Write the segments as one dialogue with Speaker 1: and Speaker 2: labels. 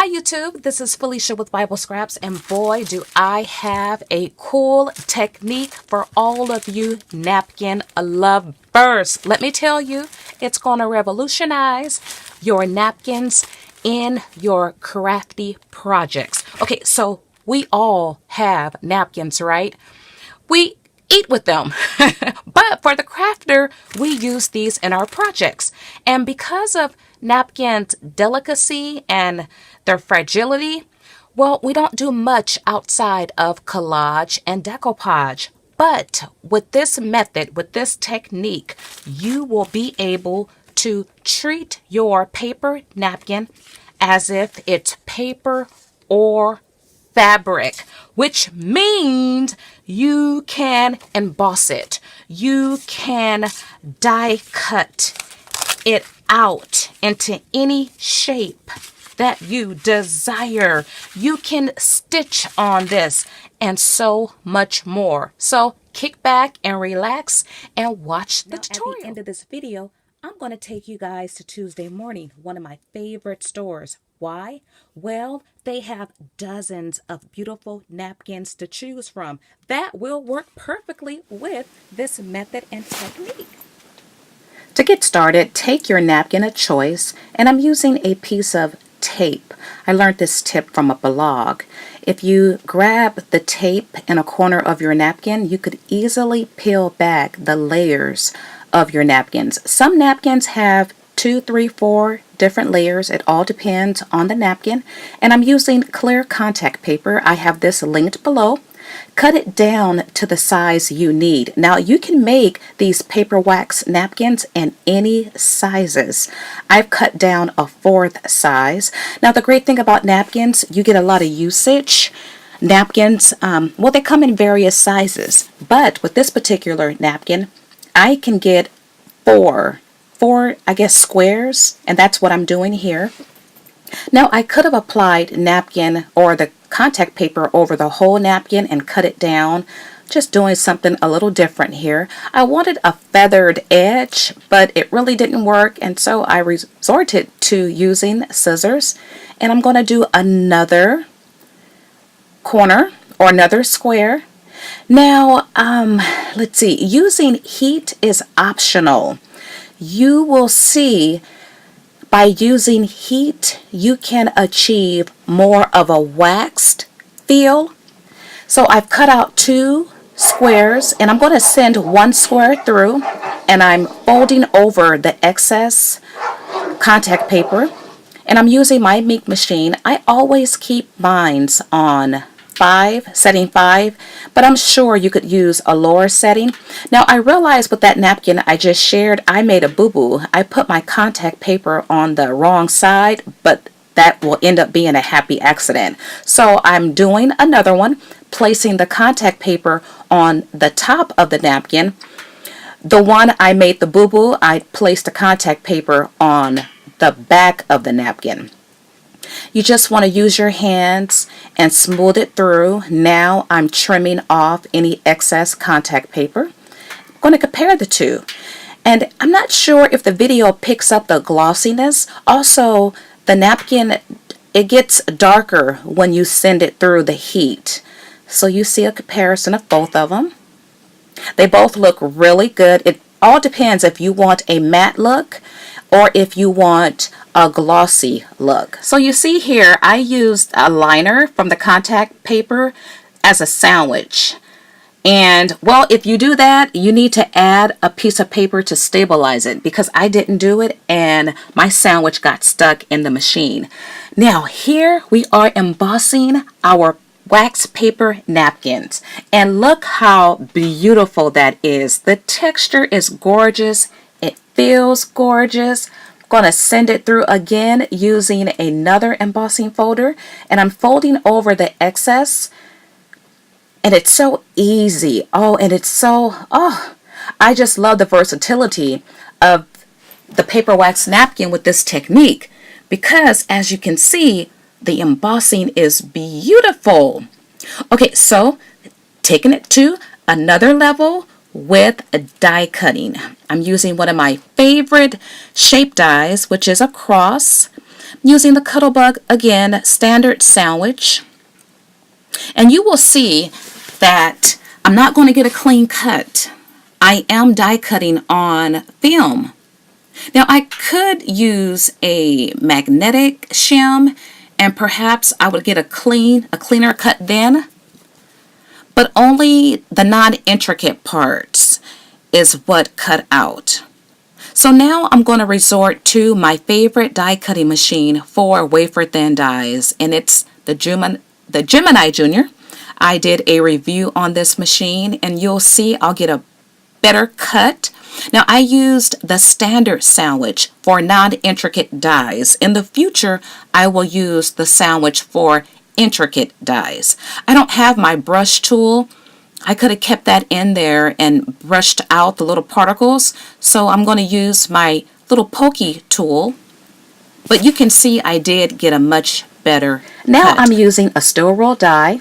Speaker 1: Hi YouTube, this is Felicia with Bible Scraps, and boy do I have a cool technique for all of you napkin lovers. Let me tell you, it's going to revolutionize your napkins in your crafty projects. Okay, so we all have napkins, right? We eat with them. But for the crafter, we use these in our projects. And because of napkins' delicacy and their fragility, well, we don't do much outside of collage and decoupage. But with this method, with this technique, you will be able to treat your paper napkin as if it's paper or fabric, which means you can emboss it. You can die cut it out into any shape that you desire. You can stitch on this and so much more. So kick back and relax and watch the tutorial. At the end of this video, I'm going to take you guys to Tuesday Morning, one of my favorite stores. Why? Well, they have dozens of beautiful napkins to choose from that will work perfectly with this method and technique. To get started, take your napkin of choice, and I'm using a piece of tape. I learned this tip from a blog. If you grab the tape in a corner of your napkin, you could easily peel back the layers of your napkins. Some napkins have 2, 3, 4 different layers. It all depends on the napkin. And I'm using clear contact paper. I have this linked below. Cut it down to the size you need. Now you can make these paper wax napkins in any sizes. I've cut down a 4th size. Now the great thing about napkins, you get a lot of usage. Napkins, well, they come in various sizes, but with this particular napkin, I can get four, I guess, squares, and that's what I'm doing here. Now I could have applied napkin or the contact paper over the whole napkin and cut it down, just doing something a little different here. I wanted a feathered edge, but it really didn't work, and so I resorted to using scissors, and I'm going to do another corner or another square. Now, let's see, using heat is optional. You will see by using heat, you can achieve more of a waxed feel. So I've cut out 2 squares, and I'm going to send 1 square through, and I'm folding over the excess contact paper, and I'm using my ink machine. I always keep mine on setting 5, but I'm sure you could use a lower setting. Now I realized with that napkin I just shared, I made a boo-boo. I put my contact paper on the wrong side, but that will end up being a happy accident. So I'm doing another one, placing the contact paper on the top of the napkin. The one I made the boo-boo, I placed the contact paper on the back of the napkin. You just want to use your hands and smooth it through. Now I'm trimming off any excess contact paper. I'm going to compare the two. And I'm not sure if the video picks up the glossiness. Also, the napkin, it gets darker when you send it through the heat. So you see a comparison of both of them. They both look really good. It all depends if you want a matte look or if you want a glossy look. So you see here, I used a liner from the contact paper as a sandwich. And well, if you do that, you need to add a piece of paper to stabilize it, because I didn't do it and my sandwich got stuck in the machine. Now here we are embossing our wax paper napkins, and look how beautiful that is. The texture is gorgeous. It feels gorgeous. I'm going to send it through again using another embossing folder, and I'm folding over the excess, and it's so easy. And it's so, I just love the versatility of the paper wax napkin with this technique, because as you can see, the embossing is beautiful. Okay, so taking it to another level with die cutting. I'm using one of my favorite shape dies, which is a cross. Using the Cuttlebug, again, standard sandwich. And you will see that I'm not going to get a clean cut. I am die cutting on film. Now I could use a magnetic shim and perhaps I would get a cleaner cut then, but only the non-intricate parts is what cut out. So now I'm going to resort to my favorite die cutting machine for wafer thin dies, and it's the Gemini Junior. I did a review on this machine and you'll see I'll get a better cut. Now I used the standard sandwich for non-intricate dies. In the future I will use the sandwich for intricate dies. I don't have my brush tool. I could have kept that in there and brushed out the little particles, so I'm going to use my little pokey tool. But you can see I did get a much better
Speaker 2: Now
Speaker 1: cut.
Speaker 2: I'm using a steel roll die,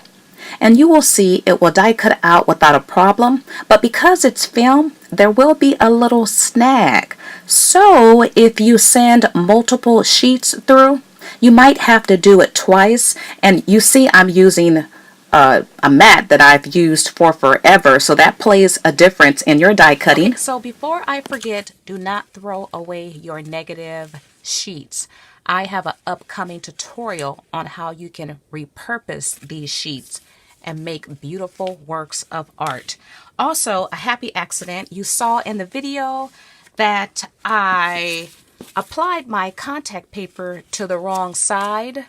Speaker 2: and you will see it will die cut out without a problem, but because it's film, there will be a little snag. So if you send multiple sheets through, you might have to do it twice. And you see I'm using a mat that I've used for forever, so that plays a difference in your die cutting.
Speaker 1: Okay, so before I forget, do not throw away your negative sheets. I have an upcoming tutorial on how you can repurpose these sheets and make beautiful works of art. Also, a happy accident. You saw in the video that I applied my contact paper to the wrong side.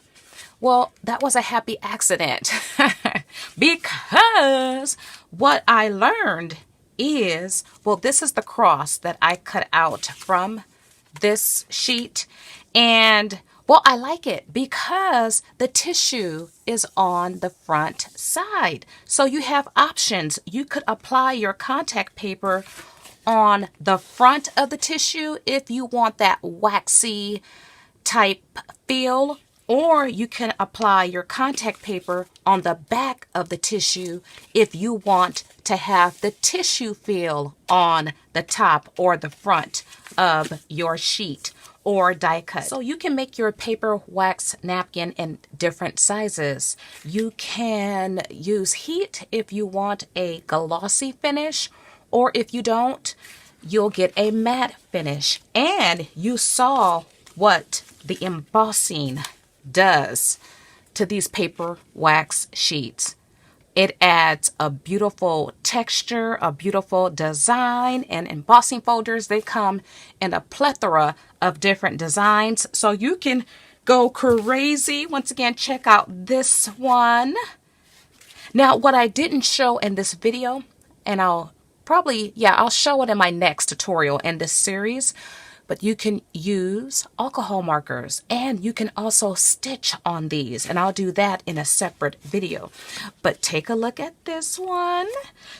Speaker 1: Well, that was a happy accident because what I learned is, well, this is the cross that I cut out from this sheet. And well, I like it because the tissue is on the front side. So you have options. You could apply your contact paper on the front of the tissue if you want that waxy type feel, or you can apply your contact paper on the back of the tissue if you want to have the tissue feel on the top or the front of your sheet or die cut. So you can make your paper wax napkin in different sizes. You can use heat if you want a glossy finish, or if you don't, you'll get a matte finish. And you saw what the embossing does to these paper wax sheets. It adds a beautiful texture, a beautiful design, and embossing folders, they come in a plethora of different designs. So you can go crazy. Once again, check out this one. Now, what I didn't show in this video, and I'll show it in my next tutorial in this series, but you can use alcohol markers and you can also stitch on these, and I'll do that in a separate video. But take a look at this one.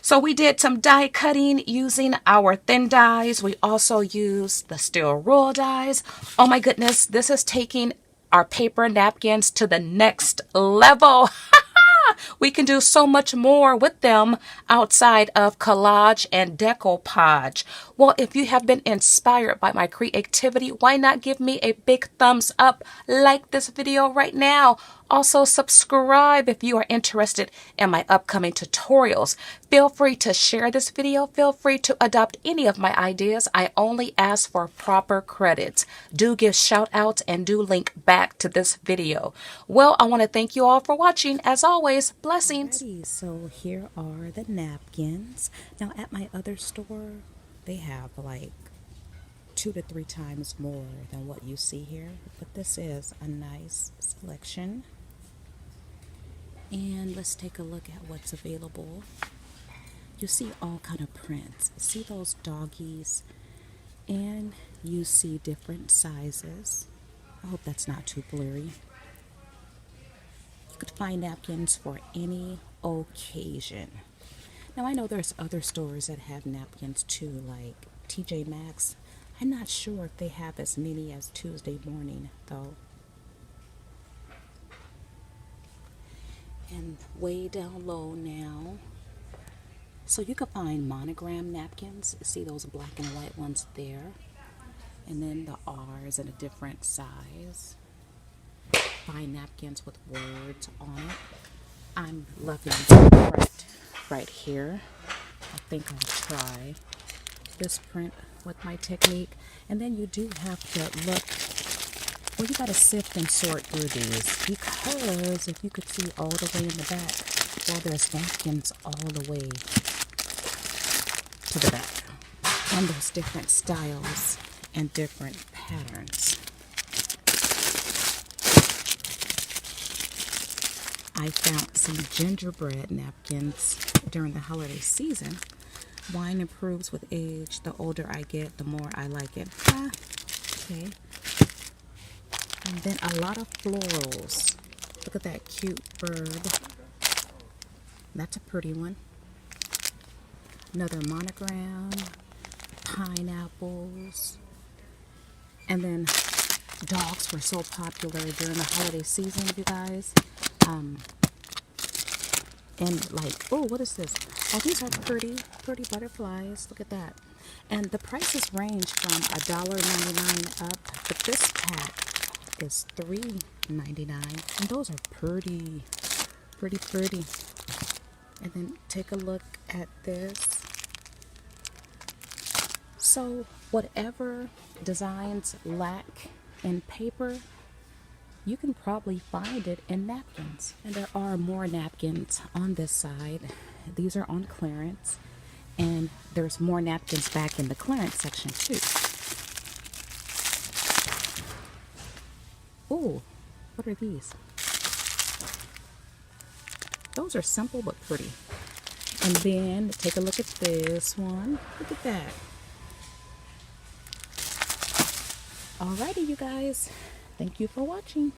Speaker 1: So we did some die cutting using our thin dies. We also used the steel rule dies. Oh my goodness, this is taking our paper napkins to the next level. We can do so much more with them outside of collage and decoupage. Well, if you have been inspired by my creativity, why not give me a big thumbs up, like this video right now. Also subscribe if you are interested in my upcoming tutorials. Feel free to share this video. Feel free to adopt any of my ideas. I only ask for proper credits. Do give shout outs and do link back to this video. Well, I want to thank you all for watching. As always, blessings.
Speaker 2: Alrighty, so here are the napkins. Now at my other store, they have like 2 to 3 times more than what you see here, but this is a nice selection. And let's take a look at what's available. You see all kind of prints. See those doggies, and you see different sizes. I hope that's not too blurry. You could find napkins for any occasion. Now I know there's other stores that have napkins too, like TJ Maxx. I'm not sure if they have as many as Tuesday Morning though. And way down low now, so you can find monogram napkins. See those black and white ones there, and then the R's in a different size. find napkins with words on it. I'm loving the print right here. I think I'll try this print with my technique. And then you do have to look, well, you got to sift and sort through these, because if you could see all the way in the back, well, there's napkins all the way to the back. And there's different styles and different patterns. I found some gingerbread napkins during the holiday season. Wine improves with age. The older I get, the more I like it. Okay. And then a lot of florals. Look at that cute bird. That's a pretty one. Another monogram. Pineapples. And then dogs were so popular during the holiday season, you guys. And like, oh, what is this? Oh, these are pretty butterflies. Look at that. And the prices range from $1.99 up, but this pack is $3.99, and those are pretty. And then take a look at this. So whatever designs lack in paper, you can probably find it in napkins. And there are more napkins on this side. These are on clearance. And there's more napkins back in the clearance section too. Oh, what are these? Those are simple but pretty. And then take a look at this one. Look at that. Alrighty, you guys. Thank you for watching.